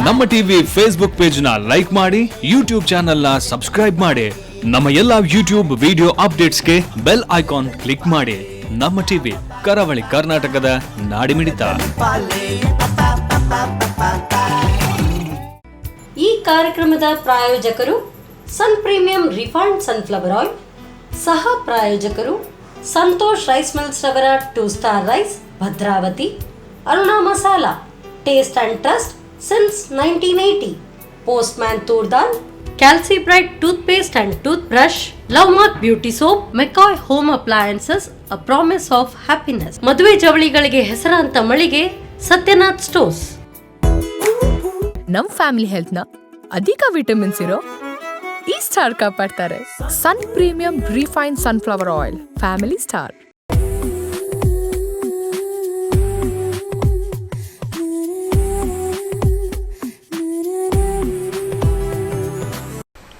ನಮ್ಮ TV Facebook page ನ like ಮಾಡಿ, ಯೂಟ್ಯೂಬ್ ಚಾನೆಲ್ ನ ಸಬ್ಸ್ಕ್ರೈಬ್ ಮಾಡಿ. ನಮ್ಮ ಎಲ್ಲಾ YouTube video ಅಪ್ಡೇಟ್ಸ್ಗೆ bell icon click ಮಾಡಿ. ನಮ್ಮ ಟಿವಿ ಕರಾವಳಿ ಕರ್ನಾಟಕದ ನಾಡಿಮಿಡಿತ. ಈ ಕಾರ್ಯಕ್ರಮದ ಪ್ರಾಯೋಜಕರು ಸನ್ ಪ್ರೀಮಿಯಂ ರಿಫೈನ್ಡ್ ಸನ್ಫ್ಲವರ್ ಆಯಿಲ್, ಸಹ ಪ್ರಾಯೋಜಕರು ಸಂತೋಷ್ ರೈಸ್ ಮಿಲ್ಸ್ ರವರ 2 star rice Bhadravati, Aruna masala taste and trust since 1980, postman toor dal, ಕ್ಯಾಲ್ಸಿ bright tooth paste and tooth brush, love mark beauty soap, ಮೆಕಾಯ್ home appliances, a promise of happiness, ಮದುವೆ ಜವಳಿಗಳಿಗೆ ಹೆಸರಾಂತ ಮಳಿಗೆ ಸತ್ಯನಾಥ್ ಸ್ಟೋರ್ಸ್. ನಮ್ ಫ್ಯಾಮಿಲಿ ಹೆಲ್ತ್ ನ ಅಧಿಕ ವಿಟಮಿನ್ಸ್ ಇರೋ ಈ ಸ್ಟಾರ್ ಕಾಪಾಡ್ತಾರೆ. Sun Premium refine sunflower oil, family star.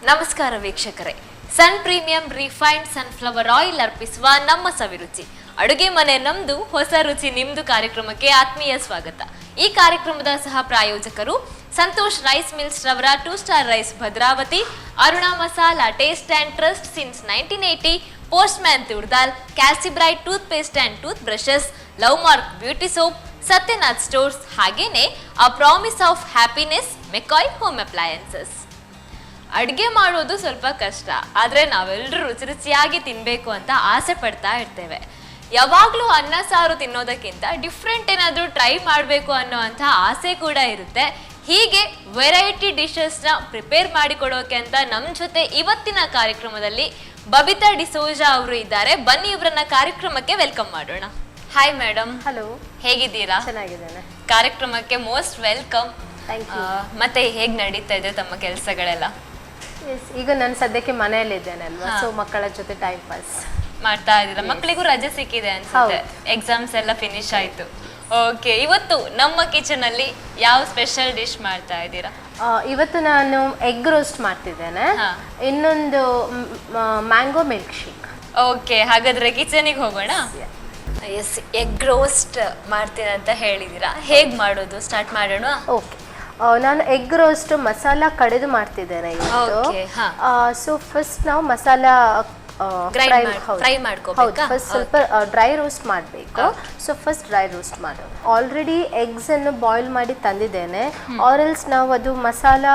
ನಮಸ್ಕಾರ ವೀಕ್ಷಕರೇ, Sun premium refined sunflower oil ಅರ್ಪಿಸುವ ನಮ್ಮ ಸವಿರುಚಿ ಅಡುಗೆ ಮನೆ ನಮ್ದು, ಹೊಸ ರುಚಿ ನಿಮ್ದು ಕಾರ್ಯಕ್ರಮಕ್ಕೆ ಆತ್ಮೀಯ ಸ್ವಾಗತ. ಈ ಕಾರ್ಯಕ್ರಮದ ಸಹ ಪ್ರಾಯೋಜಕರು ಸಂತೋಷ್ ರೈಸ್ ಮಿಲ್ಸ್ ರವರ 2 star rice Bhadravati, Aruna masala taste and trust since 1980, postman ತುರ್ದಾಲ್, ಕ್ಯಾಲ್ಸಿ bright tooth paste and tooth brushes, love mark beauty soap, Satyanath stores, ಹಾಗೇನೆ a promise of happiness, ಮೆಕಾಯ್ home appliances. ಅಡುಗೆ ಮಾಡೋದು ಸ್ವಲ್ಪ ಕಷ್ಟ, ಆದರೆ ನಾವೆಲ್ಲರೂ ರುಚಿ ರುಚಿಯಾಗಿ ತಿನ್ನಬೇಕು ಅಂತ ಆಸೆ ಪಡ್ತಾ ಇರ್ತೇವೆ. ಯಾವಾಗಲೂ ಅನ್ನ ಸಾರು ತಿನ್ನೋದಕ್ಕಿಂತ ಡಿಫ್ರೆಂಟ್ ಏನಾದರೂ ಟ್ರೈ ಮಾಡಬೇಕು ಅನ್ನೋ ಅಂಥ ಆಸೆ ಕೂಡ ಇರುತ್ತೆ. ಹೀಗೆ ವೆರೈಟಿ ಡಿಶಸ್ನ ಪ್ರಿಪೇರ್ ಮಾಡಿಕೊಡೋಕೆ ಅಂತ ನಮ್ಮ ಜೊತೆ ಇವತ್ತಿನ ಕಾರ್ಯಕ್ರಮದಲ್ಲಿ ಬಬಿತಾ ಡಿಸೋಜಾ ಅವರು ಇದ್ದಾರೆ. ಬನ್ನಿ ಇವರನ್ನ ಕಾರ್ಯಕ್ರಮಕ್ಕೆ ವೆಲ್ಕಮ್ ಮಾಡೋಣ. Hi madam. ಹಲೋ, ಹೇಗಿದ್ದೀರಾ? ಚೆನ್ನಾಗಿದ್ದೇನೆ. ಕಾರ್ಯಕ್ರಮಕ್ಕೆ ಮೋಸ್ಟ್ ವೆಲ್ಕಮ್. ಮತ್ತೆ ಹೇಗೆ ನಡೀತಾ ಇದೆ ತಮ್ಮ ಕೆಲಸಗಳೆಲ್ಲ? ಈಗ ನಾನು ಸದ್ಯಕ್ಕೆ ಮನೆಯಲ್ಲಿದ್ದೇನೆ ಅಲ್ವಾ, ಸೊ ಮಕ್ಕಳ ಜೊತೆ ಟೈಮ್ ಪಾಸ್ ಮಾಡ್ತಾ ಇದ್ದೀರಾ. ಮಕ್ಕಳಿಗೂ ರಜೆ ಸಿಕ್ಕಿದೆ ಅನ್ಸುತ್ತೆ, ಎಕ್ಸಾಮ್ಸ್ ಎಲ್ಲ ಫಿನಿಶ್ ಆಯ್ತು. ಓಕೆ, ಇವತ್ತು ನಮ್ಮ ಕಿಚನ್ ಅಲ್ಲಿ ಯಾವ ಸ್ಪೆಷಲ್ ಡಿಶ್ ಮಾಡ್ತಾ ಇದ್ದೀರಾ? ಇವತ್ತು ನಾನು ಎಗ್ ರೋಸ್ಟ್ ಮಾಡ್ತಿದ್ದೇನೆ, ಇನ್ನೊಂದು ಮ್ಯಾಂಗೋ ಮಿಲ್ಕ್ ಶೇಕ್. ಓಕೆ, ಹಾಗಾದ್ರೆ ಕಿಚನಿಗೆ ಹೋಗೋಣ. ಎಸ್, ಎಗ್ ರೋಸ್ಟ್ ಮಾಡ್ತೀನಿ ಅಂತ ಹೇಳಿದ್ದೀರಾ, ಹೇಗೆ ಮಾಡೋದು ಸ್ಟಾರ್ಟ್ ಮಾಡೋಣ? ಓಕೆ, ನಾನು ಎಗ್ ರೋಸ್ಟ್ ಮಸಾಲ ಕಡೆದು ಮಾಡ್ತಿದ್ದೇನೆ ಇವತ್ತು. ಸೊ ಫಸ್ಟ್ ನಾವು ಮಸಾಲ ಫ್ರೈ ಮಾಡ್ಕೋಬೇಕು. ಫಸ್ಟ್ ಸ್ವಲ್ಪ ಡ್ರೈ ರೋಸ್ಟ್ ಮಾಡಬೇಕು. ಸೊ ಫಸ್ಟ್ ಡ್ರೈ ರೋಸ್ಟ್ ಮಾಡೋದು. ಆಲ್ರೆಡಿ ಎಗ್ಸ್ ಅನ್ನು ಬಾಯ್ಲ್ ಮಾಡಿ ತಂದಿದ್ದೇನೆ, ಆರ್ ಎಲ್ಸ್ ನಾವು ಅದು ಮಸಾಲ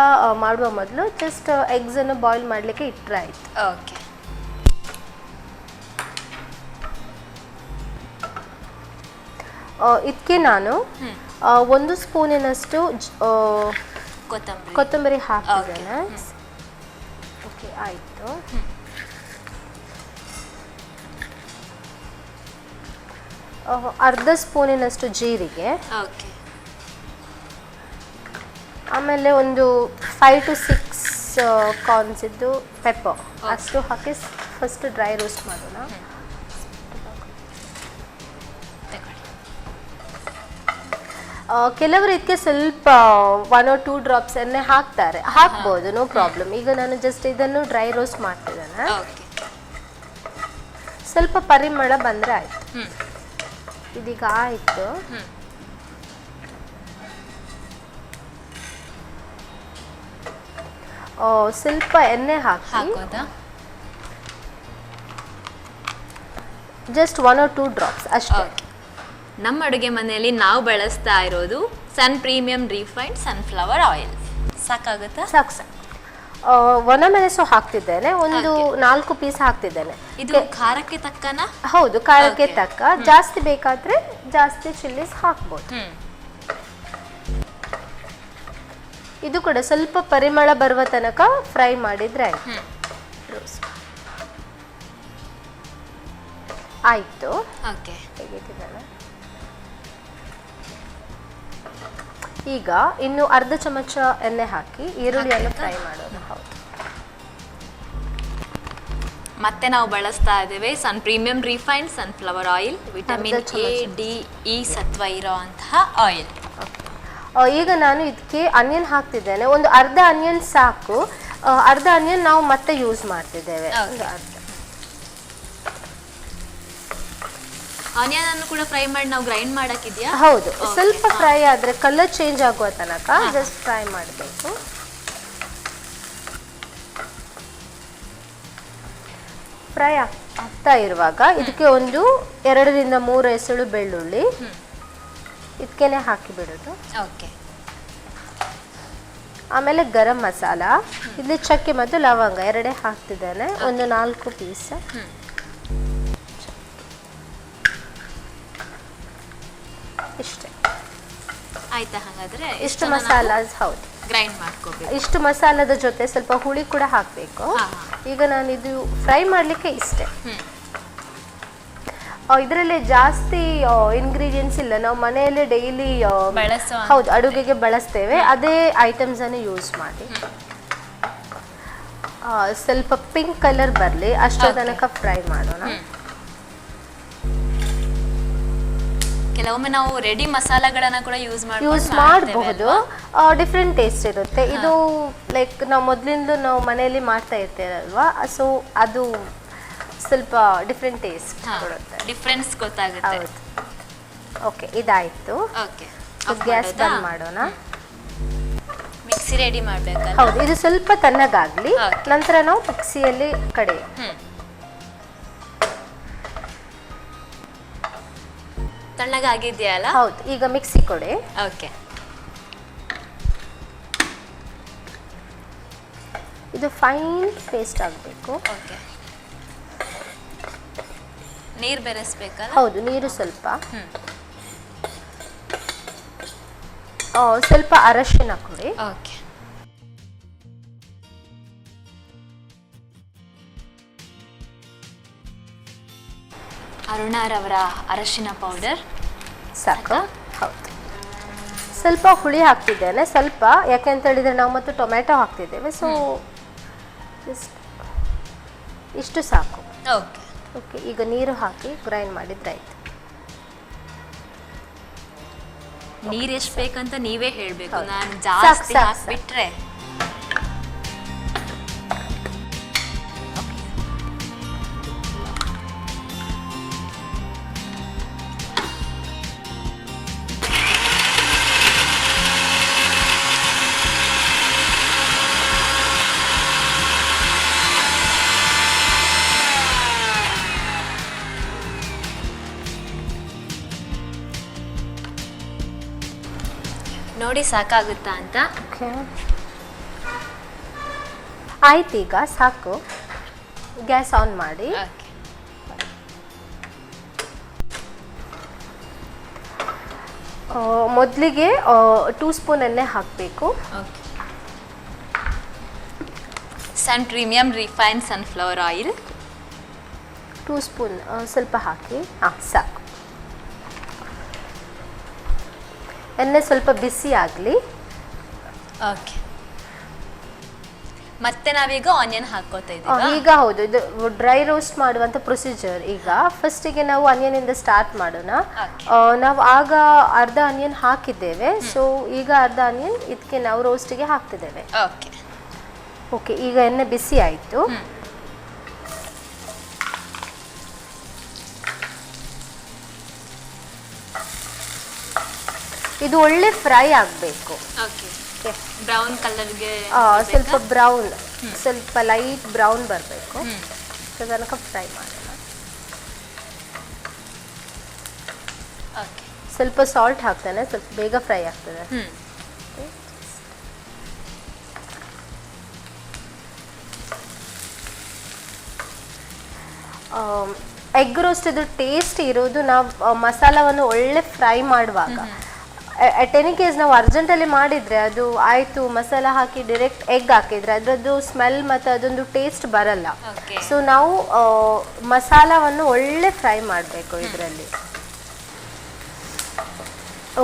ಮಾಡುವ ಮೊದಲು ಜಸ್ಟ್ ಎಗ್ಸ್ ಅನ್ನು ಬಾಯ್ಲ್ ಮಾಡಲಿಕ್ಕೆ ಇಟ್ಟರೆ ಆಯ್ತು. ಓಕೆ, ಇದಕ್ಕೆ ನಾನು 1 ಸ್ಪೂನಿನಷ್ಟು ಕೊತ್ತಂಬರಿ ಹಾಕಿದ್ದೇನೆ. ಓಕೆ, ಆಯಿತು. ಅರ್ಧ ಸ್ಪೂನಿನಷ್ಟು ಜೀರಿಗೆ, ಆಮೇಲೆ ಒಂದು 5 to 6 ಕಾರ್ನ್ಸ್ ಇದ್ದು ಪೆಪ್ಪರ್ ಅಷ್ಟು ಹಾಕಿ ಫಸ್ಟ್ ಡ್ರೈ ರೋಸ್ಟ್ ಮಾಡೋಣ. ಕೆಲವರು ಇದಕ್ಕೆ ಸ್ವಲ್ಪ 1 or 2 ಡ್ರಾಪ್ಸ್ ಎಣ್ಣೆ ಹಾಕ್ತಾರೆ, ಹಾಕ್ಬೋದು, ನೋ ಪ್ರಾಬ್ಲಮ್. ಈಗ ನಾನು ಜಸ್ಟ್ ಇದನ್ನು ಡ್ರೈ ರೋಸ್ಟ್ ಮಾಡ್ತಿದ್ದೇನೆ. ಸ್ವಲ್ಪ ಪರಿಮಳ ಬಂದರೆ ಆಯಿತು. ಇದೀಗ ಆಯಿತು. ಸ್ವಲ್ಪ ಎಣ್ಣೆ ಹಾಕಿ ಜಸ್ಟ್ 1 or 2 ಡ್ರಾಪ್ಸ್ ಅಷ್ಟೇ. ನಮ್ಮ ಅಡುಗೆ ಮನೆಯಲ್ಲಿ ನಾವು ಬಳಸ್ತಾ ಇರೋದು ಸನ್ ಪ್ರೀಮಿಯಂ ರಿಫೈನ್ಡ್ ಸನ್ಫ್ಲವರ್ ಆಯಿಲ್. ಸಾಕಾಗುತ್ತಾ? ಸಾಕು. ಒಣಮೆಣಸು ಹಾಕ್ತಿದ್ದೇನೆ, ಒಂದು 4 ಪೀಸ್ ಹಾಕ್ತಿದ್ದೇನೆ. ಇದು ಖಾರಕ್ಕೆ ತಕ್ಕನ? ಹೌದು, ಖಾರಕ್ಕೆ ತಕ್ಕ. ಜಾಸ್ತಿ ಬೇಕಾದ್ರೆ ಜಾಸ್ತಿ ಚಿಲ್ಲಿಸ್ ಹಾಕ್ಬೋದು. ಇದು ಕೂಡ ಸ್ವಲ್ಪ ಪರಿಮಳ ಬರುವ ತನಕ ಫ್ರೈ ಮಾಡಿದ್ರೆ ಆಯ್ತು. ಓಕೆ, ಈಗ ಇನ್ನು ಅರ್ಧ ಚಮಚ ಎಣ್ಣೆ ಹಾಕಿ ಈರುಳ್ಳಿಯನ್ನು ಫ್ರೈ ಮಾಡೋದು. ಹೌದು, ಮತ್ತೆ ನಾವು ಬಳಸ್ತಾ ಇದ್ದೇವೆ Sun premium refined sunflower oil, vitamin A, D, E ಸತ್ವ ಇರೋಂತಹ ಆಯಿಲ್. ಈಗ ನಾನು ಇದಕ್ಕೆ ಆನಿಯನ್ ಹಾಕ್ತಿದ್ದೇನೆ. ಒಂದು ಅರ್ಧ ಆನಿಯನ್ ಸಾಕು. ಅರ್ಧ ಆನಿಯನ್ ನಾವು ಮತ್ತೆ ಯೂಸ್ ಮಾಡ್ತಿದ್ದೇವೆ. ಆನಿಯನ್ ಅನ್ನು ಕೂಡ ಫ್ರೈ ಮಾಡಿ ನಾವು ಗ್ರೈಂಡ್ ಮಾಡಕ್ಕಿದ್ಯಾ? ಹೌದು, ಸ್ವಲ್ಪ ಫ್ರೈ ಆದರೆ ಕಲರ್ ಚೇಂಜ್ ಆಗುವ ತನಕ ಜಸ್ಟ್ ಫ್ರೈ ಮಾಡಬೇಕು. ಫ್ರೈ ಆಗ್ತಾ ಇರುವಾಗ ಇದಕ್ಕೆ ಒಂದು 2 ರಿಂದ 3 ಎಸಳು ಬೆಳ್ಳುಳ್ಳಿ ಇದಕ್ಕೇನೆ ಹಾಕಿ ಬಿಡೋದು. ಓಕೆ. ಆಮೇಲೆ ಗರಂ ಮಸಾಲ, ಇಲ್ಲಿ ಚಕ್ಕೆ ಮತ್ತು ಲವಂಗ 2 ಹಾಕ್ತಿದ್ದೇನೆ, ಒಂದು 4 ಪೀಸ್. ಇಷ್ಟೇ ಆಯ್ತಾ? ಹಾಗಾದ್ರೆ ಇಷ್ಟು ಮಸಾಲ, ಹೌದು, ಗ್ರೈಂಡ್ ಮಾಡ್ಕೋಬೇಕು. ಇಷ್ಟು ಮಸಾಲದ ಜೊತೆ ಸ್ವಲ್ಪ ಹುಳಿ ಕೂಡ ಹಾಕಬೇಕು. ಈಗ ನಾನು ಇದು ಫ್ರೈ ಮಾಡಲಿಕ್ಕೆ ಇಷ್ಟೇ. ಇದರಲ್ಲಿ ಜಾಸ್ತಿ ಇಂಗ್ರೀಡಿಯೆಂಟ್ಸ್ ಇಲ್ಲ, ನಾವು ಮನೆಯಲ್ಲೇ ಡೈಲಿ ಹೌದು ಅಡುಗೆಗೆ ಬಳಸ್ತೇವೆ, ಅದೇ ಐಟಮ್ಸ್ ಅನ್ನು ಯೂಸ್ ಮಾಡಿ. ಸ್ವಲ್ಪ ಪಿಂಕ್ ಕಲರ್ ಬರಲಿ ಅಷ್ಟರ ತನಕ ಫ್ರೈ ಮಾಡೋಣ. ಕೆಲವೊಮ್ಮೆ ನಾವು ರೆಡಿ ಮಸಾಲೆಗಳನ್ನ ಕೂಡ ಯೂಸ್ ಮಾಡಬಹುದು, ಡಿಫ್ರೆಂಟ್ ಟೇಸ್ಟ್ ಇರುತ್ತೆ. ಇದು ಲೈಕ್ ನಾವು ಮೊದಲಿಂದ ನಾವು ಮನೆಯಲ್ಲಿ ಮಾಡ್ತಾ ಇರ್ತೇವಲ್ವಾ, ಸೊ ಅದು ಸ್ವಲ್ಪ ಡಿಫ್ರೆಂಟ್ ಟೇಸ್ಟ್ ಕೊಡುತ್ತೆ, ಡಿಫರೆನ್ಸ್ ಗೊತ್ತಾಗುತ್ತೆ. ಹೌದು. ಓಕೆ, ಇದಾಯ್ತು. ಓಕೆ, ಗ್ಯಾಸ್ ಬಂದ್ ಮಾಡೋಣ. ಮಿಕ್ಸಿ ರೆಡಿ ಮಾಡ್ಬೇಕಲ್ಲ? ಹೌದು, ಇದು ಸ್ವಲ್ಪ ತಣ್ಣಗಾಗ್ಲಿ, ನಂತರ ನಾವು ಮಿಕ್ಸಿಯಲ್ಲಿ ಕಡೆ. ತಣ್ಣಗಾಗಿದೆಯಲ್ಲ? ಹೌದು, ಈಗ ಮಿಕ್ಸಿ ಕೊಡಿ. ಓಕೆ. ಇದು ಫೈನ್ ಪೇಸ್ಟ್ ಆಗಬೇಕು. ಓಕೆ. ನೀರು ಬೆರೆಸ್ಬೇಕಲ್ಲ? ಹೌದು, ನೀರು ಸ್ವಲ್ಪ. ಸ್ವಲ್ಪ ಅರಶಿನ ಕೊಡಿ. ಓಕೆ. ಅರುಣಾರವರ ಅರಶಿನ ಪೌಡರ್ ಸಾಕು. ಹೌದು, ಸ್ವಲ್ಪ ಹುಳಿ ಹಾಕ್ತಿದ್ದೇನೆ, ಸ್ವಲ್ಪ, ಯಾಕೆಂತ ಹೇಳಿದ್ರೆ ನಾವು ಮತ್ತು ಟೊಮೆಟೊ ಹಾಕ್ತಿದ್ದೇವೆ, ಸೊ ಇಷ್ಟು ಸಾಕು. ಓಕೆ. ಓಕೆ, ಈಗ ನೀರು ಹಾಕಿ ಗ್ರೈಂಡ್ ಮಾಡಿದ್ರೆ ಆಯ್ತು. ನೀರು ಎಷ್ಟು ಬೇಕಂತ ನೀವೇ ಹೇಳಬೇಕು, ನಾನು ಜಾಸ್ತಿ ಹಾಕ್ಬಿಟ್ರೆ. ನೋಡಿ ಸಾಕಾಗುತ್ತಾ ಅಂತ? ಓಕೆ, ಆಯ್ತು, ಈಗ ಸಾಕು. ಗ್ಯಾಸ್ ಆನ್ ಮಾಡಿ. ಮೊದಲಿಗೆ 2 ಸ್ಪೂನ್ ಎಣ್ಣೆ ಹಾಕಬೇಕು. Sun Premium refine sunflower oil 2 spoon ಸ್ವಲ್ಪ ಹಾಕಿ. ಸಾಕು. ಎಣ್ಣೆ ಸ್ವಲ್ಪ ಬಿಸಿ ಆಗಲಿ. ಓಕೆ. ಮತ್ತೆ ನಾವೀಗ ಆನಿಯನ್ ಹಾಕೋತಾ ಇದ್ದೀವಿ. ಈಗ ಹೌದು, ಇದು ಡ್ರೈ ರೋಸ್ಟ್ ಮಾಡುವಂಥ ಪ್ರೊಸೀಜರ್. ಈಗ ಫಸ್ಟಿಗೆ ನಾವು ಆನಿಯನ್ ಇಂದ ಸ್ಟಾರ್ಟ್ ಮಾಡೋಣ. ನಾವು ಆಗ ಅರ್ಧ ಆನಿಯನ್ ಹಾಕಿದ್ದೇವೆ, ಸೊ ಈಗ ಅರ್ಧ ಆನಿಯನ್ ಇದಕ್ಕೆ ನಾವು ರೋಸ್ಟಿಗೆ ಹಾಕ್ತಿದ್ದೇವೆ. ಓಕೆ. ಓಕೆ, ಈಗ ಎಣ್ಣೆ ಬಿಸಿ ಆಯಿತು. ಇದು ಒಳ್ಳೆ ಫ್ರೈ ಆಗಬೇಕು. ಓಕೆ. ಬ್ರೌನ್ ಕಲರ್ಗೆ ಸ್ವಲ್ಪ ಬ್ರೌನ್, ಸ್ವಲ್ಪ ಲೈಟ್ ಬ್ರೌನ್ ಬರಬೇಕು, ತನಕ ಫ್ರೈ ಮಾಡೋಣ. ಓಕೆ. ಸ್ವಲ್ಪ ಸಾಲ್ಟ್ ಹಾಕ್ತಾನೆ, ಸ್ವಲ್ಪ ಬೇಗ ಫ್ರೈ ಆಗ್ತದೆ. ಎಗ್ ರೋಸ್ಟ್ ಇದು ಟೇಸ್ಟ್ ಇರೋದು ನಾವು ಮಸಾಲವನ್ನು ಒಳ್ಳೆ ಫ್ರೈ ಮಾಡುವಾಗ. ಅಟ್ ಎನಿ ಕೇಸ್ ನಾವು ಅರ್ಜೆಂಟಲ್ಲಿ ಮಾಡಿದರೆ ಅದು ಆಯಿತು, ಮಸಾಲ ಹಾಕಿ ಡೈರೆಕ್ಟ್ ಎಗ್ ಹಾಕಿದರೆ ಅದರದ್ದು ಸ್ಮೆಲ್ ಮತ್ತು ಅದೊಂದು ಟೇಸ್ಟ್ ಬರಲ್ಲ. ಸೊ ನಾವು ಮಸಾಲವನ್ನು ಒಳ್ಳೆ ಫ್ರೈ ಮಾಡಬೇಕು ಇದರಲ್ಲಿ.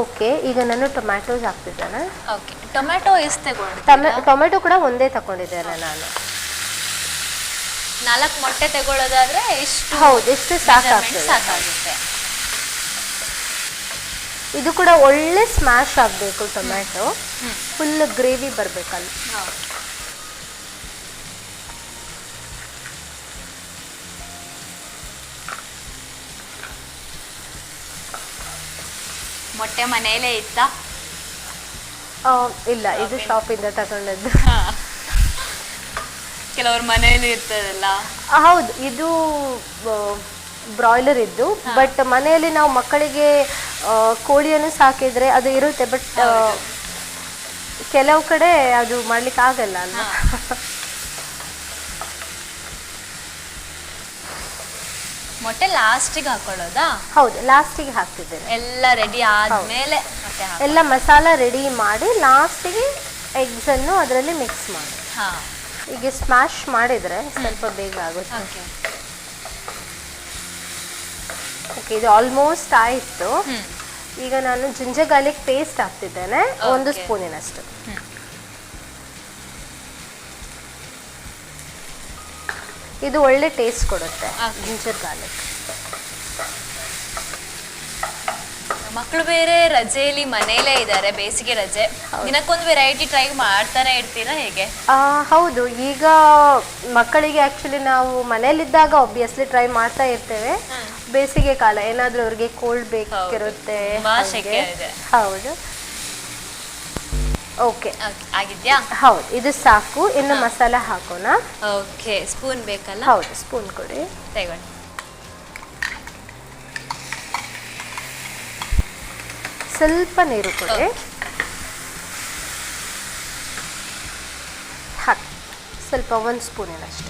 ಓಕೆ, ಈಗ ನಾನು ಟೊಮ್ಯಾಟೋಸ್ ಹಾಕ್ತಿದ್ದೇನೆ. ಓಕೆ. ಟೊಮ್ಯಾಟೊ ಎಷ್ಟು ತಗೊಂಡು? ಟೊಮೆಟೊ ಕೂಡ ಒಂದೇ ತಗೊಂಡಿದ್ದೇನೆ ನಾನು. 4 ಮೊಟ್ಟೆ ತಗೊಳ್ಳೋದಾದ್ರೆ ಎಷ್ಟು? ಹೌದು, ಎಷ್ಟು ಸಾಕಾಗುತ್ತೆ. ಇದು ಕೂಡ ಒಳ್ಳೆ ಸ್ಮ್ಯಾಶ್ ಆಗಬೇಕು ಟೊಮ್ಯಾಟೊ, ಫುಲ್ ಗ್ರೇವಿ ಬರಬೇಕಲ್ಲ. ಮೊಟ್ಟೆ ಮನೆಯಲ್ಲೇ ಇತ್ತಾ? ಇಲ್ಲ, ಇದು ಶಾಪಿಂದ ತಗೊಂಡದ್ದು. ಕೆಲವ್ರ ಮನೆಯಲ್ಲಿ ಇರ್ತದಲ್ಲ. ಹೌದು, ಇದು ಬ್ರಾಯ್ಲರ್ ಇದ್ದು, ಬಟ್ ಮನೆಯಲ್ಲಿ ನಾವು ಮಕ್ಕಳಿಗೆ ಕೋಳಿಯನ್ನು ಸಾಕಿದ್ರೆ ಅದು ಇರುತ್ತೆ, ಬಟ್ ಕೆಲವು ಕಡೆ ಅದು ಮಾಡ್ಲಿಕ್ಕೆ ಆಗಲ್ಲ ಅಲ್ಲ. ಮೊಟ್ಟೆ ಲಾಸ್ಟಿಗೆ ಹಾಕೊಳ್ಳೋದಾ? ಹೌದು, ಲಾಸ್ಟಿಗೆ ಹಾಕ್ತಿದ್ದೇನೆ. ಎಲ್ಲ ರೆಡಿ ಆದ್ಮೇಲೆ ಮತ್ತೆ ಎಲ್ಲ ಮಸಾಲ ರೆಡಿ ಮಾಡಿ ಲಾಸ್ಟಿಗೆ ಎಗ್ಸ್ ಅನ್ನು ಅದರಲ್ಲಿ ಮಿಕ್ಸ್ ಮಾಡಿ. ಈಗ ಸ್ಮ್ಯಾಶ್ ಮಾಡಿದ್ರೆ ಸ್ವಲ್ಪ ಬೇಗ ಆಗುತ್ತೆ. ಓಕೆ, ಇದು ಆಲ್ಮೋಸ್ಟ್ ಆಯಿತು. ಈಗ ನಾನು ಜಿಂಜರ್ ಗಾರ್ಲಿಕ್ ಪೇಸ್ಟ್ ಹಾಕ್ತಿದ್ದೇನೆ, 1 ಸ್ಪೂನಿನಷ್ಟು. ಇದು ಒಳ್ಳೆ ಟೇಸ್ಟ್ ಕೊಡುತ್ತೆ ಜಿಂಜರ್ ಗಾರ್ಲಿಕ್. ಮಕ್ಕಳು ಬೇರೆ ರಜೆಯಲ್ಲಿ ಮನೇಲೇ ಇದ್ದಾರೆ, ಬೇಸಿಗೆ ರಜೆ. ದಿನಕ್ಕೊಂದು ವೆರೈಟಿ ಟ್ರೈ ಮಾಡ್ತಾನೆ ಇರ್ತೀರಾ ಹೇಗೆ? ಹೌದು, ಈಗ ಮಕ್ಕಳಿಗೆ ಆಕ್ಚುಲಿ ನಾವು ಮನೇಲಿದ್ದಾಗ ಆಬ್ವಿಯಸ್ಲಿ ಟ್ರೈ ಮಾಡ್ತಾ ಇರ್ತೇವೆ. ಬೇಸಿಗೆ ಕಾಲ ಏನಾದ್ರೂ ಅವ್ರಿಗೆ ಕೋಲ್ಡ್ ಬೇಕಿರುತ್ತೆ. ಹೌದು. ಓಕೆ, ಆಗಿದ್ಯಾ? ಹೌದು, ಇದು ಸಾಕು. ಇನ್ನು ಮಸಾಲ ಹಾಕೋಣ. ಓಕೆ, ಸ್ಪೂನ್ ಬೇಕಲ್ಲ? ಹೌದು, ಸ್ಪೂನ್ ಕೊಡಿ. ತಗೊಳ್ಳಿ. ಸ್ವಲ್ಪ ನೀರು ಕೊಡಿ. ಹಾಕಿ ಸ್ವಲ್ಪ 1 ಸ್ಪೂನಿನಷ್ಟು.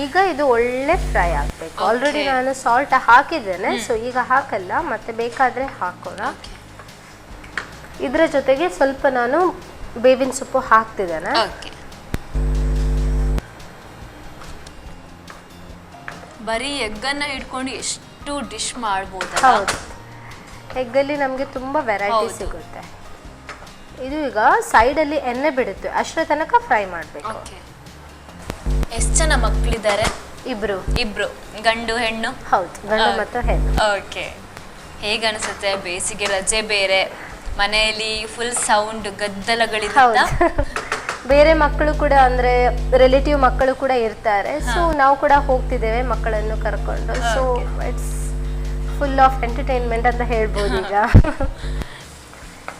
ಈಗ ಇದು ಒಳ್ಳೆ ಫ್ರೈ ಆಗಬೇಕು. ಆಲ್ರೆಡಿ ನಾನು ಸಾಲ್ಟ್ ಹಾಕಿದ್ದೇನೆ, ಸೊ ಈಗ ಹಾಕಲ್ಲ, ಮತ್ತೆ ಬೇಕಾದ್ರೆ ಹಾಕೋಣ. ಇದರ ಜೊತೆಗೆ ಸ್ವಲ್ಪ ನಾನು ಬೇವಿನ ಸೊಪ್ಪು ಹಾಕ್ತಿದ್ದೇನೆ. ಬರೀ ಎಗ್ಗನ್ನ ಹಿಡ್ಕೊಂಡು ಎಷ್ಟು ಡಿಶ್ ಮಾಡ್ಬೋದು. ಹೌದು, ಎಗ್ಗಲ್ಲಿ ನಮಗೆ ತುಂಬ ವೆರೈಟಿ ಸಿಗುತ್ತೆ. ಇದು ಈಗ ಸೈಡಲ್ಲಿ ಎಣ್ಣೆ ಬಿಡುತ್ತೆ, ಅಷ್ಟರ ತನಕ ಫ್ರೈ ಮಾಡಬೇಕು. ಎಷ್ಟು ಜನ ಮಕ್ಕಳಿದ್ದಾರೆ? ಇಬ್ರು, ಗಂಡು ಹೆಣ್ಣು? ಹೌದು, ಗಂಡು ಮತ್ತು ಹೆಣ್ಣು. ಓಕೆ, ಹೇಗೆ ಅನಿಸುತ್ತೆ? ಬೇಸಿಗೆ ರಜೆ ಬೇರೆ, ಮನೆಯಲ್ಲಿ ಫುಲ್ ಸೌಂಡ್ ಗದ್ದಲಗಳಿರುತ್ತೆ. ಬೇರೆ ಮಕ್ಕಳು ಕೂಡ ಅಂದ್ರೆ ರಿಲೇಟಿವ್ ಮಕ್ಕಳು ಕೂಡ ಇರ್ತಾರೆ, ಸೊ ನಾವು ಕೂಡ ಹೋಗ್ತಿದ್ದೇವೆ ಮಕ್ಕಳನ್ನು ಕರ್ಕೊಂಡು. So it's full of entertainment ಅಂತ ಹೇಳ್ಬೋದು. ಈಗ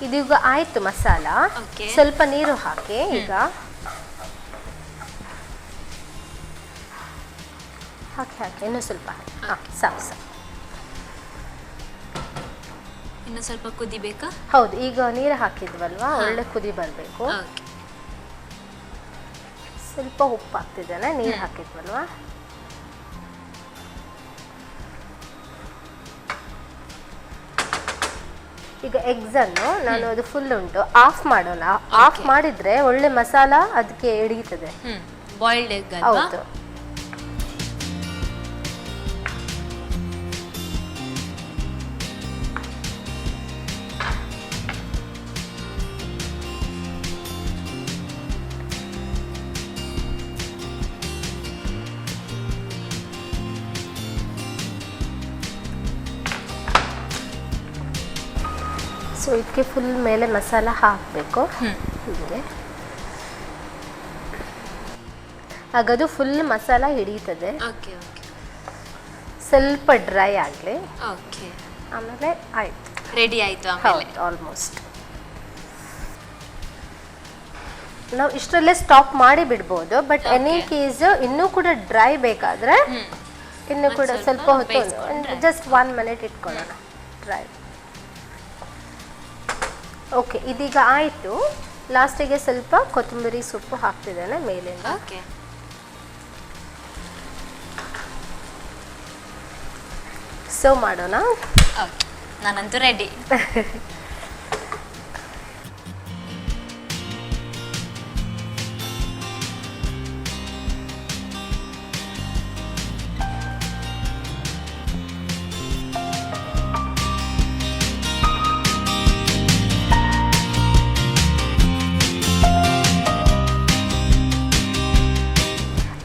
ಇದೀಗ ಆಯ್ತು ಮಸಾಲ. ಸ್ವಲ್ಪ ನೀರು ಹಾಕಿ. ಈಗ ಹಾಕಿ ಇನ್ನೂ ಸ್ವಲ್ಪ ಸಾಕು. ಇನ್ನು ಸ್ವಲ್ಪ ಕುದಿಬೇಕಾ? ಹೌದು, ಈಗ ನೀರು ಹಾಕಿದ್ವಲ್ವಾ, ಒಳ್ಳೆ ಕುದಿ ಬರಬೇಕು. ಸ್ವಲ್ಪ ಉಪ್ಪು ಹಾಕ್ತಿದ್ದೇನೆ, ನೀರು ಹಾಕಿದ್ವಲ್ವಾ. ಈಗ ಎಗ್ಸ್ ಅನ್ನು ನಾನು ಅದು ಫುಲ್ ಉಂಟು ಆಫ್ ಮಾಡೋಣ. ಆಫ್ ಮಾಡಿದ್ರೆ ಒಳ್ಳೆ ಮಸಾಲ ಅದಕ್ಕೆ ಹಿಡಿಯುತ್ತದೆ. ಬಾಯ್ಲ್ಡ್ ಎಗ್ ಅಲ್ವಾ? ಹೌದು. ಸೊ ಇದಕ್ಕೆ ಫುಲ್ ಮೇಲೆ ಮಸಾಲ ಹಾಕಬೇಕು ಹೀಗೆ. ಹಾಗದು ಫುಲ್ ಮಸಾಲ ಹಿಡಿಯುತ್ತದೆ. ಸ್ವಲ್ಪ ಡ್ರೈ ಆಗಲಿ, ಆಮೇಲೆ ಆಯ್ತು, ರೆಡಿ ಆಯಿತು. ಹೌದು, ಆಲ್ಮೋಸ್ಟ್. ನಾವು ಇಷ್ಟರಲ್ಲೇ ಸ್ಟಾಪ್ ಮಾಡಿ ಬಿಡ್ಬೋದು, ಬಟ್ ಎನಿ ಕೇಸ್ ಇನ್ನೂ ಕೂಡ ಡ್ರೈ ಬೇಕಾದರೆ ಇನ್ನೂ ಕೂಡ ಸ್ವಲ್ಪ ಹೊತ್ತು, ಜಸ್ಟ್ 1 ಮಿನಿಟ್ ಇಟ್ಕೊಳ್ಳೋಣ ಡ್ರೈ. ಓಕೆ, ಇದೀಗ ಆಯಿತು. ಲಾಸ್ಟಿಗೆ ಸ್ವಲ್ಪ ಕೊತ್ತಂಬರಿ ಸೊಪ್ಪು ಹಾಕ್ತಿದ್ದೇನೆ ಮೇಲಿಂದ. ಸರ್ವ್ ಮಾಡೋಣ. ನಾನಂತೂ ರೆಡಿ.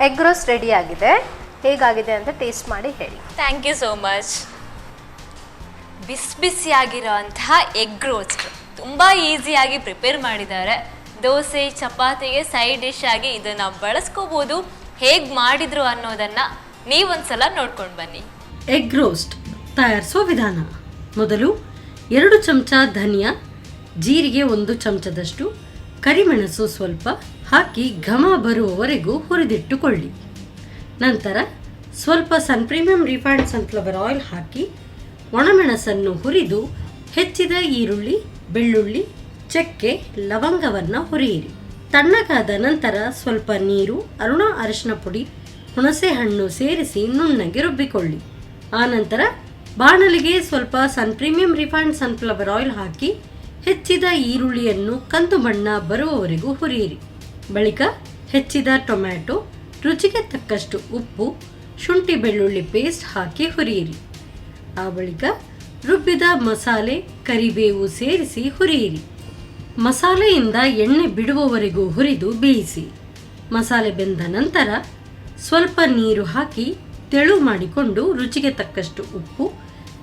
ಎಗ್ ರೋಸ್ಟ್ ರೆಡಿ ಆಗಿದೆ. ಹೇಗಾಗಿದೆ ಅಂತ ಟೇಸ್ಟ್ ಮಾಡಿ ಹೇಳಿ. Thank you so much. ಬಿಸಿಯಾಗಿರೋಂತಹ ಎಗ್ ರೋಸ್ಟ್ ತುಂಬ ಈಸಿಯಾಗಿ ಪ್ರಿಪೇರ್ ಮಾಡಿದ್ದಾರೆ. ದೋಸೆ ಚಪಾತಿಗೆ ಸೈಡ್ ಡಿಶ್ ಆಗಿ ಇದನ್ನ ಬಳಸ್ಕೋಬಹುದು. ಹೇಗ್ ಮಾಡಿದ್ರು ಅನ್ನೋದನ್ನ ನೀವೊಂದ್ಸಲ ನೋಡ್ಕೊಂಡು ಬನ್ನಿ. ಎಗ್ ರೋಸ್ಟ್ ತಯಾರಿಸೋ ವಿಧಾನ. ಮೊದಲು 2 ಚಮಚ ಧನಿಯಾ, ಜೀರಿಗೆ 1 ಚಮಚದಷ್ಟು, ಕರಿಮೆಣಸು ಸ್ವಲ್ಪ ಹಾಕಿ ಘಮ ಬರುವವರೆಗೂ ಹುರಿದಿಟ್ಟುಕೊಳ್ಳಿ. ನಂತರ ಸ್ವಲ್ಪ ಸನ್ ಪ್ರೀಮಿಯಂ ರಿಫೈನ್ಡ್ ಸನ್ಫ್ಲವರ್ ಆಯಿಲ್ ಹಾಕಿ ಒಣಮೆಣಸನ್ನು ಹುರಿದು ಹೆಚ್ಚಿದ ಈರುಳ್ಳಿ, ಬೆಳ್ಳುಳ್ಳಿ, ಚಕ್ಕೆ, ಲವಂಗವನ್ನು ಹುರಿಯಿರಿ. ತಣ್ಣಗಾದ ನಂತರ ಸ್ವಲ್ಪ ನೀರು, ಅರಿಶಿನ ಪುಡಿ, ಹುಣಸೆಹಣ್ಣು ಸೇರಿಸಿ ನುಣ್ಣಗೆ ರುಬ್ಬಿಕೊಳ್ಳಿ. ಆನಂತರ ಬಾಣಲಿಗೆ ಸ್ವಲ್ಪ ಸನ್ ಪ್ರೀಮಿಯಂ ರಿಫೈನ್ಡ್ ಸನ್ಫ್ಲವರ್ ಆಯಿಲ್ ಹಾಕಿ ಹೆಚ್ಚಿದ ಈರುಳ್ಳಿಯನ್ನು ಕಂದು ಬಣ್ಣ ಬರುವವರೆಗೂ ಹುರಿಯಿರಿ. ಬಳಿಕ ಹೆಚ್ಚಿದ ಟೊಮ್ಯಾಟೊ, ರುಚಿಗೆ ತಕ್ಕಷ್ಟು ಉಪ್ಪು, ಶುಂಠಿ ಬೆಳ್ಳುಳ್ಳಿ ಪೇಸ್ಟ್ ಹಾಕಿ ಹುರಿಯಿರಿ. ಆ ಬಳಿಕ ರುಬ್ಬಿದ ಮಸಾಲೆ, ಕರಿಬೇವು ಸೇರಿಸಿ ಹುರಿಯಿರಿ. ಮಸಾಲೆಯಿಂದ ಎಣ್ಣೆ ಬಿಡುವವರೆಗೂ ಹುರಿದು ಬೇಯಿಸಿ. ಮಸಾಲೆ ಬೆಂದ ನಂತರ ಸ್ವಲ್ಪ ನೀರು ಹಾಕಿ ತೆಳು ಮಾಡಿಕೊಂಡು ರುಚಿಗೆ ತಕ್ಕಷ್ಟು ಉಪ್ಪು,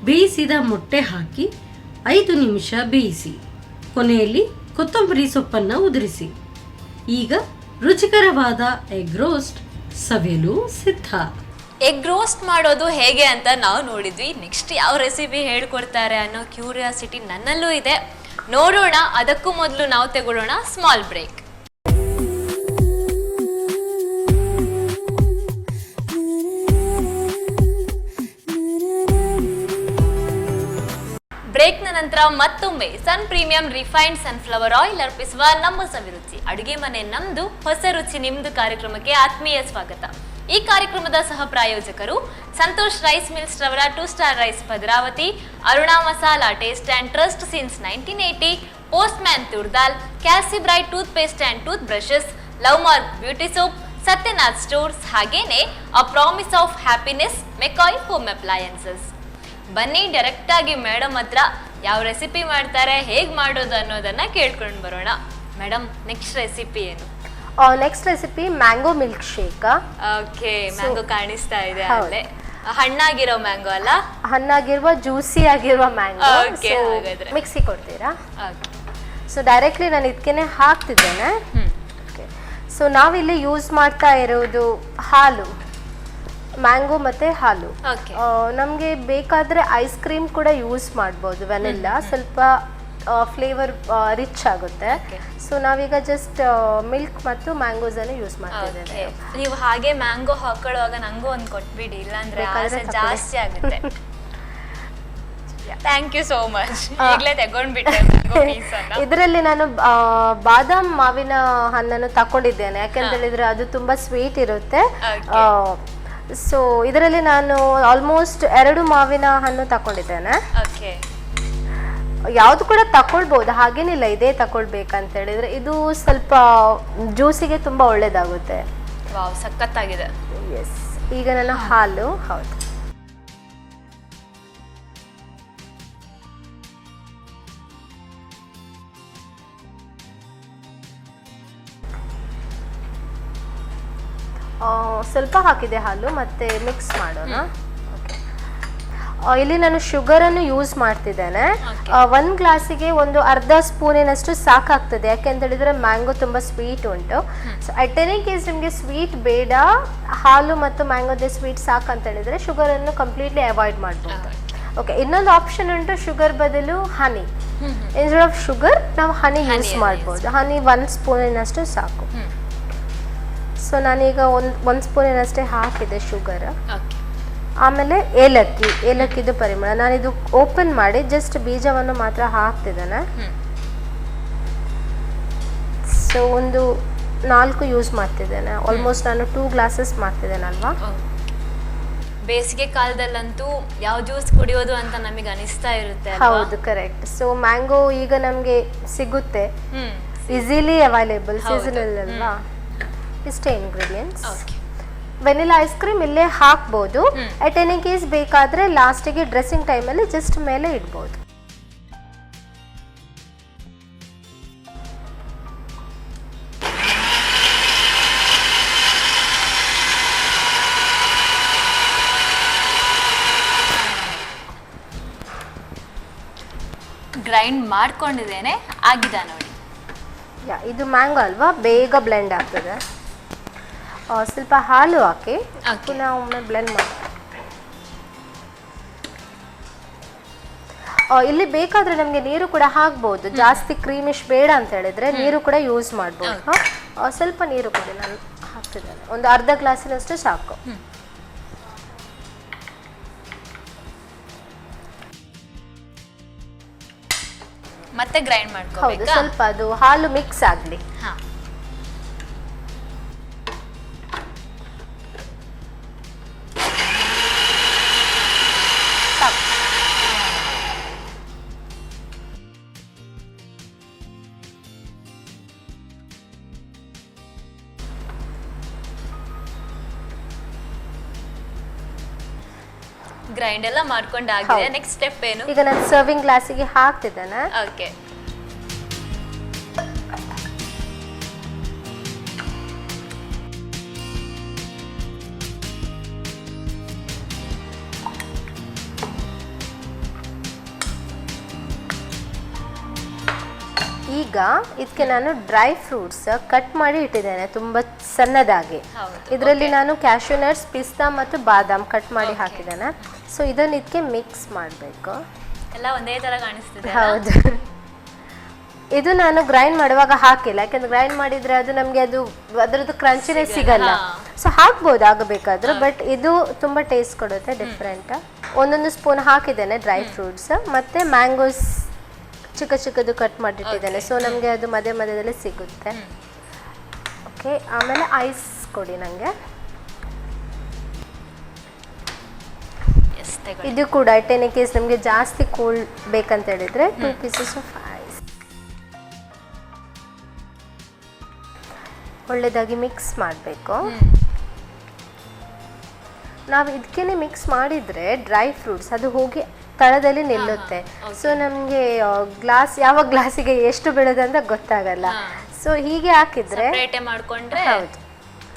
ಬೇಯಿಸಿದ ಮೊಟ್ಟೆ ಹಾಕಿ 5 ನಿಮಿಷ ಬೇಯಿಸಿ. ಕೊನೆಯಲ್ಲಿ ಕೊತ್ತಂಬರಿ ಸೊಪ್ಪನ್ನು ಉದುರಿಸಿ. ಈಗ ರುಚಿಕರವಾದ ಎಗ್ ರೋಸ್ಟ್ ಸವಿಯಲು ಸಿದ್ಧ. ಎಗ್ ರೋಸ್ಟ್ ಮಾಡೋದು ಹೇಗೆ ಅಂತ ನಾವು ನೋಡಿದ್ವಿ. ನೆಕ್ಸ್ಟ್ ಯಾವ ರೆಸಿಪಿ ಹೇಳ್ಕೊಡ್ತಾರೆ ಅನ್ನೋ ಕ್ಯೂರಿಯಾಸಿಟಿ ನನ್ನಲ್ಲೂ ಇದೆ. ನೋಡೋಣ. ಅದಕ್ಕೂ ಮೊದಲು ನಾವು ತಗೊಳ್ಳೋಣ ಸ್ಮಾಲ್ ಬ್ರೇಕ್. ಬ್ರೇಕ್ನ ನಂತರ ಮತ್ತೊಮ್ಮೆ ಸನ್ ಪ್ರೀಮಿಯಂ ರಿಫೈನ್ಡ್ ಸನ್ಫ್ಲವರ್ ಆಯಿಲ್ ಅರ್ಪಿಸುವ ನಮ್ಮ ಸವಿರುಚಿ ಅಡುಗೆ ಮನೆ ನಮ್ದು, ಹೊಸ ರುಚಿ ನಿಮ್ದು ಕಾರ್ಯಕ್ರಮಕ್ಕೆ ಆತ್ಮೀಯ ಸ್ವಾಗತ. ಈ ಕಾರ್ಯಕ್ರಮದ ಸಹ ಪ್ರಾಯೋಜಕರು ಸಂತೋಷ್ ರೈಸ್ ಮಿಲ್ಸ್ ರವರ 2 star rice Bhadravati, Aruna masala taste and trust since 1980, post man ತುರ್ದಾಲ್, ಕ್ಯಾಸಿ bright tooth paste and tooth brushes, love mark beauty soap, Satyanath stores, ಹಾಗೇನೆ a promise of happiness, ಮೆಕಾಯ್ home appliances. ಬನ್ನಿ ಡೈರೆಕ್ಟ್ ಆಗಿ ಮೇಡಮ್ ಹತ್ರ ಯಾವ ರೆಸಿಪಿ ಮಾಡ್ತಾರೆ, ಹೇಗ್ ಮಾಡೋದು ಅನ್ನೋದನ್ನ ಕೇಳ್ಕೊಂಡು ಬರೋಣ. ಮೇಡಮ್, ನೆಕ್ಸ್ಟ್ ರೆಸಿಪಿ ಏನು? Next recipe mango milk shake. Okay, mango ಕಾಣಿಸ್ತಾ ಇದೆ ಅಲ್ಲೇ. ಹಣ್ಣಾಗಿರೋ ಮ್ಯಾಂಗೋ ಅಲ್ಲ? ಹಣ್ಣಾಗಿರುವ ಜ್ಯೂಸಿ ಆಗಿರುವ ಮ್ಯಾಂಗೋ. Okay, ಹಾಗಾದ್ರೆ. ಮಿಕ್ಸಿ ಕೊಡ್ತೀರಾ? ಓಕೆ. ಸೊ ಡೈರೆಕ್ಟ್ಲಿ ನಾನು ಇದಕ್ಕೇನೆ ಹಾಕ್ತಿದ್ದೇನೆ. ಸೊ ನಾವಿಲ್ಲಿ ಯೂಸ್ ಮಾಡ್ತಾ ಇರೋದು ಹಾಲು, ಮ್ಯಾಂಗೋ ಮತ್ತು ಹಾಲು. ಓಕೆ. ನಮಗೆ ಬೇಕಾದರೆ ಐಸ್ ಕ್ರೀಮ್ ಕೂಡ ಯೂಸ್ ಮಾಡ್ಬೋದು, ವೆನಿಲ್ಲಾ, ಸ್ವಲ್ಪ ಫ್ಲೇವರ್ ರಿಚ್ ಆಗುತ್ತೆ. ಸೊ ನಾವೀಗ ಜಸ್ಟ್ ಮಿಲ್ಕ್ ಮತ್ತು ಮ್ಯಾಂಗೋಸನ್ನು ಯೂಸ್ ಮಾಡ್ತಿದ್ದೇವೆ. ನೀವು ಹಾಗೆ ಮ್ಯಾಂಗೋ ಹಾಕೊಳ್ಳುವಾಗ ನಂಗೂ ಒಂದು ಕೊಟ್ಬಿಡಿ, ಇಲ್ಲಾಂದ್ರೆ ಆಸೆ ಜಾಸ್ತಿ ಆಗುತ್ತೆ. Thank you so much. ಈಗಲೇ ತಗೊಂಡ್ಬಿಟ್ಟೆ ಮ್ಯಾಂಗೋ ಪೀಸ್ ಅನ್ನ. ಇದರಲ್ಲಿ ನಾನು ಬಾದಾಮ್ ಮಾವಿನ ಹಣ್ಣನ್ನು ತಕೊಂಡಿದ್ದೇನೆ, ಯಾಕೆಂತ ಹೇಳಿದ್ರೆ ಅದು ತುಂಬಾ ಸ್ವೀಟ್ ಇರುತ್ತೆ. ಸೊ ಇದರಲ್ಲಿ ನಾನು ಆಲ್ಮೋಸ್ಟ್ 2 ಮಾವಿನ ಹಣ್ಣು ತಕೊಂಡಿದ್ದೇನೆ. ಓಕೆ. ಯಾವುದು ಕೂಡ ತಕೊಳ್ಬಹುದು, ಹಾಗೇನಿಲ್ಲ ಇದೇ ತಕೊಳ್ಬೇಕಂತ ಹೇಳಿದ್ರೆ. ಇದು ಸ್ವಲ್ಪ ಜ್ಯೂಸಿಗೆ ತುಂಬಾ ಒಳ್ಳೇದಾಗುತ್ತೆ. ವಾವ್, ಸಖತ್ತಾಗಿದೆ. ಎಸ್. ಈಗ ನನ್ನ ಹಾಲು, ಹೌದು, ಸ್ವಲ್ಪ ಹಾಕಿದೆ ಹಾಲು, ಮತ್ತೆ ಮಿಕ್ಸ್ ಮಾಡೋಣ. ಇಲ್ಲಿ ನಾನು ಶುಗರನ್ನು ಯೂಸ್ ಮಾಡ್ತಿದ್ದೇನೆ. 1 ಗ್ಲಾಸಿಗೆ ಒಂದು ಅರ್ಧ ಸ್ಪೂನಿನಷ್ಟು ಸಾಕಾಗ್ತದೆ, ಯಾಕೆಂತ ಹೇಳಿದ್ರೆ ಮ್ಯಾಂಗೋ ತುಂಬ ಸ್ವೀಟ್ ಉಂಟು. ಸೊ ಅಟ್ ಎನಿ ಕೇಸ್ ನಿಮಗೆ ಸ್ವೀಟ್ ಬೇಡ, ಹಾಲು ಮತ್ತು ಮ್ಯಾಂಗೋದೇ ಸ್ವೀಟ್ ಸಾಕಂತ ಹೇಳಿದ್ರೆ ಶುಗರನ್ನು ಕಂಪ್ಲೀಟ್ಲಿ ಅವಾಯ್ಡ್ ಮಾಡ್ಬೋದು. ಓಕೆ. ಇನ್ನೊಂದು ಆಪ್ಷನ್ ಉಂಟು, ಶುಗರ್ ಬದಲು ಹನಿ. ಇನ್ಸ್ಟೆಡ್ ಆಫ್ ಶುಗರ್ ನಾವು ಹನಿ ಯೂಸ್ ಮಾಡ್ಬೋದು. ಹನಿ 1 ಸ್ಪೂನಿನಷ್ಟು ಸಾಕು. ಸೊ ನಾನೀಗ ಒಂದು ಸ್ಪೂನಿನಷ್ಟೇ ಹಾಕಿದೆ ಶುಗರ್. ಆಮೇಲೆ ಏಲಕ್ಕಿದು ಪರಿಮಳ. ನಾನಿದು ಓಪನ್ ಮಾಡಿ ಜಸ್ಟ್ ಬೀಜವನ್ನು ಮಾತ್ರ ಹಾಕ್ತಿದ್ದೇನೆ. ಸೊ ಒಂದು 4 ಯೂಸ್ ಮಾಡ್ತಿದ್ದೇನೆ. ಆಲ್ಮೋಸ್ಟ್ ನಾನು 2 ಗ್ಲಾಸಸ್ ಮಾಡ್ತಿದ್ದೇನಲ್ವಾ. ಬೇಸಿಗೆ ಕಾಲದಲ್ಲಂತೂ ಯಾವ ಜ್ಯೂಸ್ ಕುಡಿಯೋದು ಅಂತ ನಮಗೆ ಅನಿಸ್ತಾ ಇರುತ್ತೆ. ಹೌದು, ಕರೆಕ್ಟ್. ಸೊ ಮ್ಯಾಂಗೋ ಈಗ ನಮಗೆ ಸಿಗುತ್ತೆ, ಈಸಿಲಿ ಅವೈಲೇಬಲ್, ಸೀಸನಲ್ ಅಲ್ವಾ. ಇಷ್ಟೇ ಇಂಗ್ರೀಡಿಯೆಂಟ್ಸ್. ವೆನಿಲಾ ಐಸ್ ಕ್ರೀಮ್ ಇಲ್ಲೇ ಹಾಕ್ಬೋದು. ಅಟ್ ಎನಿ ಕೇಸ್ ಬೇಕಾದರೆ ಲಾಸ್ಟಿಗೆ ಡ್ರೆಸ್ಸಿಂಗ್ ಟೈಮಲ್ಲಿ ಜಸ್ಟ್ ಮೇಲೆ ಇಡ್ಬೋದು. ಗ್ರೈಂಡ್ ಮಾಡ್ಕೊಂಡಿದ್ದೇನೆ, ಆಗಿದೆ ನೋಡಿ. ಇದು ಮ್ಯಾಂಗೋ ಅಲ್ವಾ, ಬೇಗ ಬ್ಲೆಂಡ್ ಆಗ್ತದೆ. ಸ್ವಲ್ಪ ಹಾಲು ಹಾಕಿ ಪುನಃ ಒಮ್ಮೆ ಬ್ಲೆಂಡ್ ಮಾಡಿ. ಇಲ್ಲಿ ಬೇಕಾದ್ರೆ ನಮಗೆ ನೀರು ಕೂಡ ಹಾಕ್ಬೋದು, ಜಾಸ್ತಿ ಕ್ರೀಮಿಶ್ ಬೇಡ ಅಂತ ಹೇಳಿದ್ರೆ ನೀರು ಕೂಡ ಯೂಸ್ ಮಾಡ್ಬೋದು. ಸ್ವಲ್ಪ ನೀರು ಕೊಡಿ, ನಾನು ಹಾಕ್ತಿದ್ದೇನೆ, ಒಂದು ಅರ್ಧ ಗ್ಲಾಸಿನಷ್ಟು ಸಾಕು. ಮತ್ತೆ ಗ್ರೈಂಡ್ ಮಾಡ್ಕೋಬೇಕು. ಹೌದು, ಸ್ವಲ್ಪ ಅದು ಹಾಲು ಮಿಕ್ಸ್ ಆಗಲಿ. ಗ್ರೈಂಡ್ ಎಲ್ಲ ಮಾಡ್ಕೊಂಡಾಗಿದೆ. ನೆಕ್ಸ್ಟ್ ಸ್ಟೆಪ್ ಏನು? ಈಗ ನಾನು ಸರ್ವಿಂಗ್ ಗ್ಲಾಸಿಗೆ ಹಾಕ್ತಿದ್ದೇನೆ. ಓಕೆ. ಈಗ ಇದಕ್ಕೆ ನಾನು ಡ್ರೈ ಫ್ರೂಟ್ಸ್ ಕಟ್ ಮಾಡಿ ಇಟ್ಟಿದ್ದೇನೆ ತುಂಬಾ ಸಣ್ಣದಾಗಿ. ಇದರಲ್ಲಿ ನಾನು ಕ್ಯಾಶ್ಯೂ ನಟ್ಸ್, ಪಿಸ್ತಾ ಮತ್ತು ಬಾದಾಮ್ ಕಟ್ ಮಾಡಿ ಹಾಕಿದ್ದೇನೆ. ಸೊ ಇದನ್ನು ಇದಕ್ಕೆ ಮಿಕ್ಸ್ ಮಾಡಬೇಕು. ಎಲ್ಲ ಒಂದೇ ತರ ಕಾಣಿಸ್ತಿದೆ. ಹೌದು, ಇದು ನಾನು ಗ್ರೈಂಡ್ ಮಾಡುವಾಗ ಹಾಕಿಲ್ಲ, ಯಾಕಂದ್ರೆ ಗ್ರೈಂಡ್ ಮಾಡಿದ್ರೆ ಅದು ನಮಗೆ ಅದರದ್ದು ಕ್ರಂಚಿನೆಸ್ ಸಿಗಲ್ಲ. ಸೊ ಹಾಕ್ಬೋದು ಆಗಬೇಕಾದ್ರೆ, ಬಟ್ ಇದು ತುಂಬಾ ಟೇಸ್ಟ್ ಕೊಡುತ್ತೆ ಡಿಫ್ರೆಂಟ್. ಒಂದೊಂದು ಸ್ಪೂನ್ ಹಾಕಿದ್ದೇನೆ ಡ್ರೈ ಫ್ರೂಟ್ಸ್, ಮತ್ತೆ ಮ್ಯಾಂಗೋಸ್ ಚಿಕ್ಕ ಚಿಕ್ಕದು ಕಟ್ ಮಾಡಿಟ್ಟಿದ್ದೇನೆ. ಸೊ ನಮಗೆ ಅದು ಮಧ್ಯ ಮಧ್ಯದಲ್ಲಿ ಸಿಗುತ್ತೆ. ಓಕೆ, ಆಮೇಲೆ ಐಸ್ ಕೊಡಿ ನನಗೆ. ಇದು ಕೂಡ 10 ಕೇಸ್ ನಮಗೆ ಜಾಸ್ತಿ ಕೂಲ್ ಬೇಕಂತ ಹೇಳಿದ್ರೆ 2 ಪೀಸಸ್ ಆಫ್ ಐಸ್. ಒಳ್ಳೆದಾಗಿ ಮಿಕ್ಸ್ ಮಾಡಬೇಕು. ನಾವು ಇದಕ್ಕೇನೆ ಮಿಕ್ಸ್ ಮಾಡಿದ್ರೆ ಡ್ರೈ ಫ್ರೂಟ್ಸ್ ಅದು ಹೋಗಿ ತಳದಲ್ಲಿ ನಿಲ್ಲುತ್ತೆ. ಸೊ ನಮಗೆ ಯಾವ ಗ್ಲಾಸಿಗೆ ಎಷ್ಟು ಬೀಳುತ್ತೆ ಅಂತ ಗೊತ್ತಾಗಲ್ಲ. ಸೊ ಹೀಗೆ ಹಾಕಿದ್ರೆ ಸೆಪರೇಟ್ ಮಾಡ್ಕೊಂಡ್ರೆ ಹೌದು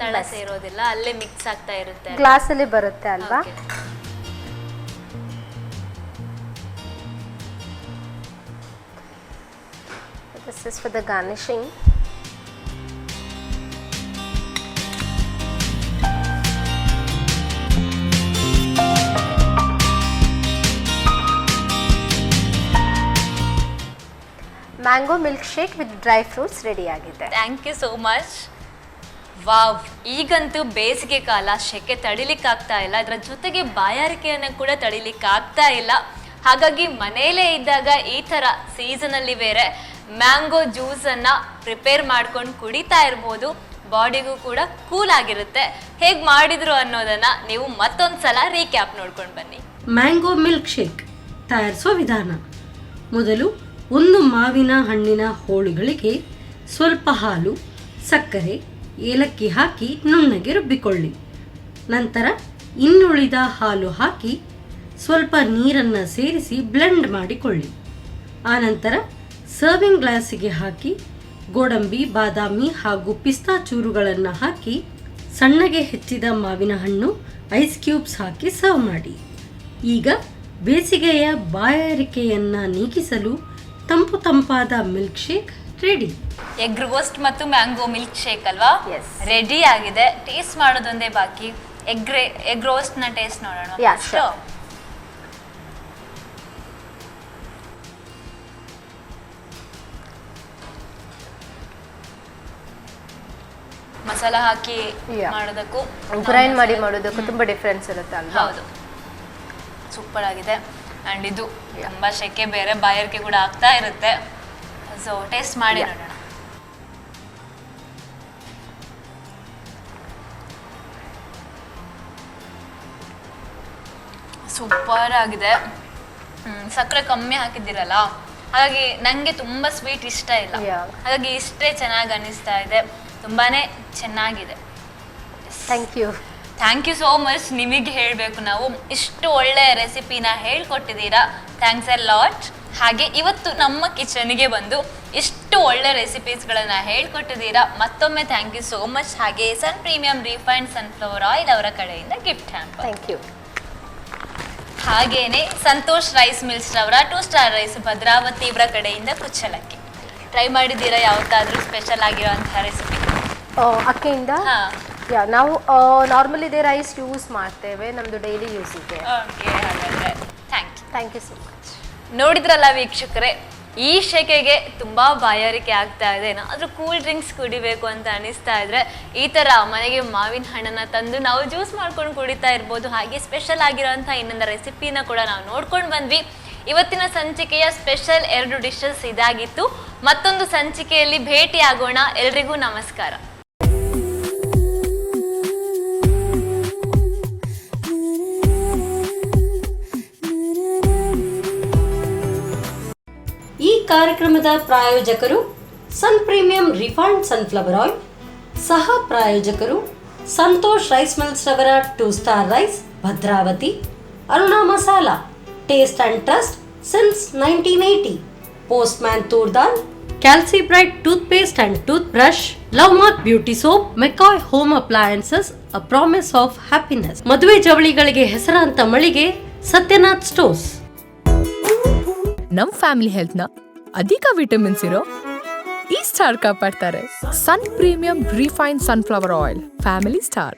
ತಳ ಸೇರೋದಿಲ್ಲ, ಅಲ್ಲೇ ಮಿಕ್ಸ್ ಆಗ್ತಾ ಇರುತ್ತೆ, ಗ್ಲಾಸಲ್ಲಿ ಬರುತ್ತೆ ಅಲ್ವಾ. This is for the garnishing. Mango milk shake with dry fruits ready ಆಗಿದೆ. Thank you so much. Wow, ಈಗಂತೂ ಬೇಸಿಗೆ ಕಾಲ, ಸೆಕೆ ತಡಿಲಿಕ್ಕಾಗ್ತಾ ಇಲ್ಲ, ಅದರ ಜೊತೆಗೆ ಬಾಯಾರಿಕೆಯನ್ನು ಕೂಡ ತಡಿಲಿಕ್ಕಾಗ್ತಾ ಇಲ್ಲ. ಹಾಗಾಗಿ ಮನೆಯಲ್ಲೇ ಇದ್ದಾಗ ಈ ಥರ ಸೀಸನಲ್ಲಿ ಬೇರೆ ಮ್ಯಾಂಗೋ ಜ್ಯೂಸನ್ನು ಪ್ರಿಪೇರ್ ಮಾಡ್ಕೊಂಡು ಕುಡಿತಾ ಇರ್ಬೋದು. ಬಾಡಿಗೂ ಕೂಡ ಕೂಲ್ ಆಗಿರುತ್ತೆ. ಹೇಗೆ ಮಾಡಿದ್ರು ಅನ್ನೋದನ್ನು ನೀವು ಮತ್ತೊಂದು ಸಲ ರೀಕ್ಯಾಪ್ ನೋಡ್ಕೊಂಡು ಬನ್ನಿ. ಮ್ಯಾಂಗೋ ಮಿಲ್ಕ್ ಶೇಕ್ ತಯಾರಿಸೋ ವಿಧಾನ: ಮೊದಲು ಒಂದು ಮಾವಿನ ಹಣ್ಣಿನ ಹೋಳುಗಳಿಗೆ ಸ್ವಲ್ಪ ಹಾಲು, ಸಕ್ಕರೆ, ಏಲಕ್ಕಿ ಹಾಕಿ ನುಣ್ಣಗೆ ರುಬ್ಬಿಕೊಳ್ಳಿ. ನಂತರ ಇನ್ನುಳಿದ ಹಾಲು ಹಾಕಿ ಸ್ವಲ್ಪ ನೀರನ್ನು ಸೇರಿಸಿ ಬ್ಲೆಂಡ್ ಮಾಡಿಕೊಳ್ಳಿ. ಆನಂತರ ಸರ್ವಿಂಗ್ ಗ್ಲಾಸಿಗೆ ಹಾಕಿ ಗೋಡಂಬಿ, ಬಾದಾಮಿ ಹಾಗೂ ಪಿಸ್ತಾ ಚೂರುಗಳನ್ನು ಹಾಕಿ ಸಣ್ಣಗೆ ಹೆಚ್ಚಿದ ಮಾವಿನ ಹಣ್ಣು, ಐಸ್ ಕ್ಯೂಬ್ಸ್ ಹಾಕಿ ಸರ್ವ್ ಮಾಡಿ. ಈಗ ಬೇಸಿಗೆಯ ಬಾಯಾರಿಕೆಯನ್ನು ನೀಗಿಸಲು ತಂಪು ತಂಪಾದ milk shake ready. Egg roast ಮತ್ತು ಮ್ಯಾಂಗೋ ಮಿಲ್ಕ್ ಶೇಕ್ ಅಲ್ವಾ, ರೆಡಿ ಆಗಿದೆ. ಟೇಸ್ಟ್ ಮಾಡೋದೊಂದೇ ಬಾಕಿ. ಎಗ್ ರೋಸ್ಟ್ ನ ಟೇಸ್ಟ್ ನೋಡೋಣ. ಮಸಾಲ ಹಾಕಿ ಮಾಡೋದಕ್ಕೂ ಗ್ರೈಂಡ್ ಮಾಡಿ ಮಾಡೋದಕ್ಕೂ ತುಂಬಾ ಡಿಫ್ರೆನ್ಸ್ ಇರುತ್ತೆ ಅಲ್ವಾ. ಹೌದು, ಸೂಪರ್ ಆಗಿದೆ. ಆ್ಯಂಡ್ ಇದು ತುಂಬ ಸೆಕೆ ಬೇರೆ, ಬಾಯಾರಿಕೆ ಕೂಡ ಆಗ್ತಾ ಇರುತ್ತೆ. ಸೊ ಟೇಸ್ಟ್ ಮಾಡಿ ನೋಡೋಣ. ಸೂಪರ್ ಆಗಿದೆ. ಸಕ್ಕರೆ ಕಮ್ಮಿ ಹಾಕಿದ್ದೀರಲ್ಲ, ಹಾಗಾಗಿ ನನಗೆ ತುಂಬ ಸ್ವೀಟ್ ಇಷ್ಟ ಇಲ್ಲ, ಹಾಗಾಗಿ ಇಷ್ಟೇ ಚೆನ್ನಾಗಿ ಅನ್ನಿಸ್ತಾ ಇದೆ. ತುಂಬಾ ಚೆನ್ನಾಗಿದೆ. Thank you so much. ನಿಮಗೆ ಹೇಳಬೇಕು, ನಾವು ಇಷ್ಟು ಒಳ್ಳೆ ರೆಸಿಪಿನ ಹೇಳ್ಕೊಟ್ಟಿದ್ದೀರಾ. Thanks A lot. ಹಾಗೆ ಇವತ್ತು ನಮ್ಮ ಕಿಚನ್ಗೆ ಬಂದು ಇಷ್ಟು ಒಳ್ಳೆ ರೆಸಿಪೀಸ್ಗಳನ್ನು ಹೇಳ್ಕೊಟ್ಟಿದ್ದೀರಾ. ಮತ್ತೊಮ್ಮೆ ಥ್ಯಾಂಕ್ ಯು ಸೋ ಮಚ್. ಹಾಗೆ sun premium refined sunflower oil ಅವರ ಕಡೆಯಿಂದ ಗಿಫ್ಟ್ ಹ್ಯಾಂಪರ್. Thank you. ಹಾಗೇನೆ ಸಂತೋಷ್ ರೈಸ್ ಮಿಲ್ಸ್ ರವರ 2 ಸ್ಟಾರ್ ರೈಸ್ ಭದ್ರಾವತಿ ಇವರ ಕಡೆಯಿಂದ ಕುಚ್ಚಲಕ್ಕಿ. ಟ್ರೈ ಮಾಡಿದ್ದೀರಾ ಯಾವತ್ತಾದ್ರೂ ಸ್ಪೆಷಲ್ ಆಗಿರೋಂತಹ ರೆಸಿಪಿ? ಅಕ್ಕಿಯಿಂದ ಹಾ. ನಾವು ನಾರ್ಮಲ್ ಇದೇ ರೈಸ್ ಯೂಸ್ ಮಾಡ್ತೇವೆ ನಮ್ದು ಡೈಲಿ ಯೂಸಿಗೆ. ಓಕೆ, ಹಾಗಾದ್ರೆ ಥ್ಯಾಂಕ್ ಯು ಸೊ ಮಚ್. ನೋಡಿದ್ರಲ್ಲ ವೀಕ್ಷಕರೇ, ಈ ಶೆಕೆಗೆ ತುಂಬಾ ಬಾಯಾರಿಕೆ ಆಗ್ತಾ ಇದೆ, ಏನಾದ್ರೂ ಕೂಲ್ ಡ್ರಿಂಕ್ಸ್ ಕುಡಿಬೇಕು ಅಂತ ಅನಿಸ್ತಾ ಇದ್ರೆ ಈ ತರ ಮನೆಗೆ ಮಾವಿನ ಹಣ್ಣನ್ನ ತಂದು ನಾವು ಜ್ಯೂಸ್ ಮಾಡ್ಕೊಂಡು ಕುಡಿತಾ ಇರ್ಬೋದು. ಹಾಗೆ ಸ್ಪೆಷಲ್ ಆಗಿರೋಂಥ ಇನ್ನೊಂದು ರೆಸಿಪಿನ ಕೂಡ ನಾವು ನೋಡ್ಕೊಂಡು ಬಂದ್ವಿ. ಇವತ್ತಿನ ಸಂಚಿಕೆಯ ಸ್ಪೆಷಲ್ 2 ಡಿಶಸ್ ಇದಾಗಿತ್ತು. ಮತ್ತೊಂದು ಸಂಚಿಕೆಯಲ್ಲಿ ಭೇಟಿ ಆಗೋಣ. ಎಲ್ರಿಗೂ ನಮಸ್ಕಾರ. ಈ ಕಾರ್ಯಕ್ರಮದ ಪ್ರಾಯೋಜಕರು ಸನ್ ಪ್ರೀಮಿಯಂ ರಿಫೈನ್ಡ್ ಸನ್ಫ್ಲವರ್ ಆಯಿಲ್, ಸಹ ಪ್ರಾಯೋಜಕರು ಸಂತೋಷ್ ರೈಸ್ ಮಿಲ್ಸ್ ರವರ 2 star rice Bhadravati, Aruna masala taste and trust since 1980, postman toor dal, Calcibright toothpaste and tooth brush, love mark beauty soap, ಮೆಕಾಯ್ home appliances, a promise of happiness, ಮದುವೆ ಜವಳಿಗಳಿಗೆ ಹೆಸರಾಂತ ಮಳಿಗೆ ಸತ್ಯನಾಥ್ ಸ್ಟೋರ್ಸ್. ನಮ್ ಫ್ಯಾಮಿಲಿ ಹೆಲ್ತ್ನ ಅಧಿಕ ವಿಟಮಿನ್ಸ್ ಇರೋ ಈ ಸ್ಟಾರ್ ಕಾಪಾಡ್ತಾರೆ. Sun Premium refine sunflower oil, family star.